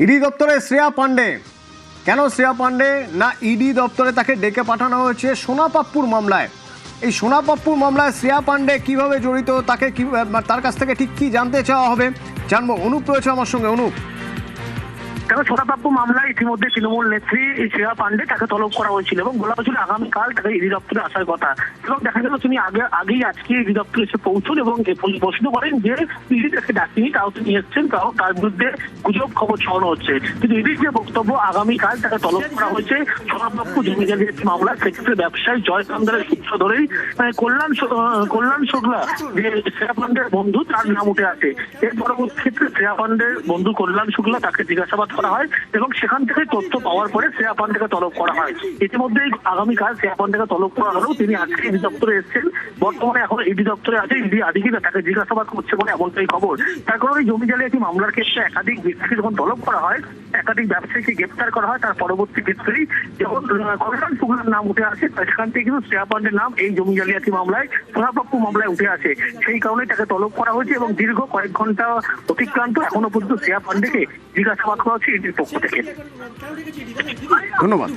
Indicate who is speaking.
Speaker 1: ED দপ্তরে শ্রেয়া পাণ্ডে, কেন শ্রেয়া পাণ্ডে না ইডি দপ্তরে তাকে ডেকে পাঠানো হয়েছে সোনা পাপ্পুর মামলায়। এই সোনা পাপ্পুর মামলায় শ্রেয়া পাণ্ডে কিভাবে জড়িত, তাকে কি তার কাছ থেকে ঠিক কি জানতে চাওয়া হবে জানবো। অনুপ রয়েছে আমার সঙ্গে। অনুপ,
Speaker 2: দেখো, সোনা পাপ্পু মামলায় ইতিমধ্যে তৃণমূল নেত্রী শ্রেয়া পাণ্ডে তাকে তলব করা হয়েছিল এবং বলা হয়েছিল আগামীকাল তাকে ইডি দপ্তরে আসার কথা। এবং দেখা গেল তিনি আগেই আজকে ইডি দপ্তরে এসে পৌঁছন এবং প্রশ্ন করেন যে ইডি তাকে ডাকেনি, তাও তিনি এসছেন, তাও তার বিরুদ্ধে গুজব খবর ছড়ানো হচ্ছে। কিন্তু ইডির যে বক্তব্য আগামীকাল তাকে তলব করা হয়েছে সোনা পাপ্পু জমি জালিয়াতি মামলায়, সেক্ষেত্রে ব্যবসায়ী জয় কান্দারের সূত্র ধরেই কল্যাণ শুক্লা যে শ্রেয়া পাণ্ডের বন্ধু, তার নাম উঠে আসে। এর পরবর্তী ক্ষেত্রে শ্রেয়া পাণ্ডের বন্ধু কল্যাণ শুক্লা তাকে জিজ্ঞাসাবাদ করা হয় এবং সেখান থেকে তথ্য পাওয়ার পরে শ্রেয়া পাণ্ডেকে তলব করা হয়। ইতিমধ্যে আগামীকাল শ্রেয়া পাণ্ডেকে তলব করা হলেও তিনি আজকে ইডি দপ্তরে এসেছেন। বর্তমানে এখন ইডি দপ্তরে আছে, ইডি আধিকারিকরা তাকে জিজ্ঞাসাবাদ করছে বলে এমনটাই খবর। তার কারণে জমি জালিয়াতি মামলার ক্ষেত্রে একাধিক ব্যক্তিকে যখন তলব করা হয়, একাধিক ব্যবসায়ীকে গ্রেপ্তার করা হয়, তার পরবর্তী ক্ষেত্রেই যখন কল্যাণ শুক্লার নাম উঠে আসে, সেখান থেকে কিন্তু শ্রেয়া পাণ্ডের নাম এই জমি জালিয়াতি মামলায়, সোনা পাপ্পু মামলায় উঠে আসে। সেই কারণে তাকে তলব করা হয়েছে এবং দীর্ঘ কয়েক ঘন্টা অতিক্রান্ত এখনো পর্যন্ত শ্রেয়া পাণ্ডেকে জিজ্ঞাসাবাদ করা হচ্ছে ইডির পক্ষ থেকে।
Speaker 1: ধন্যবাদ।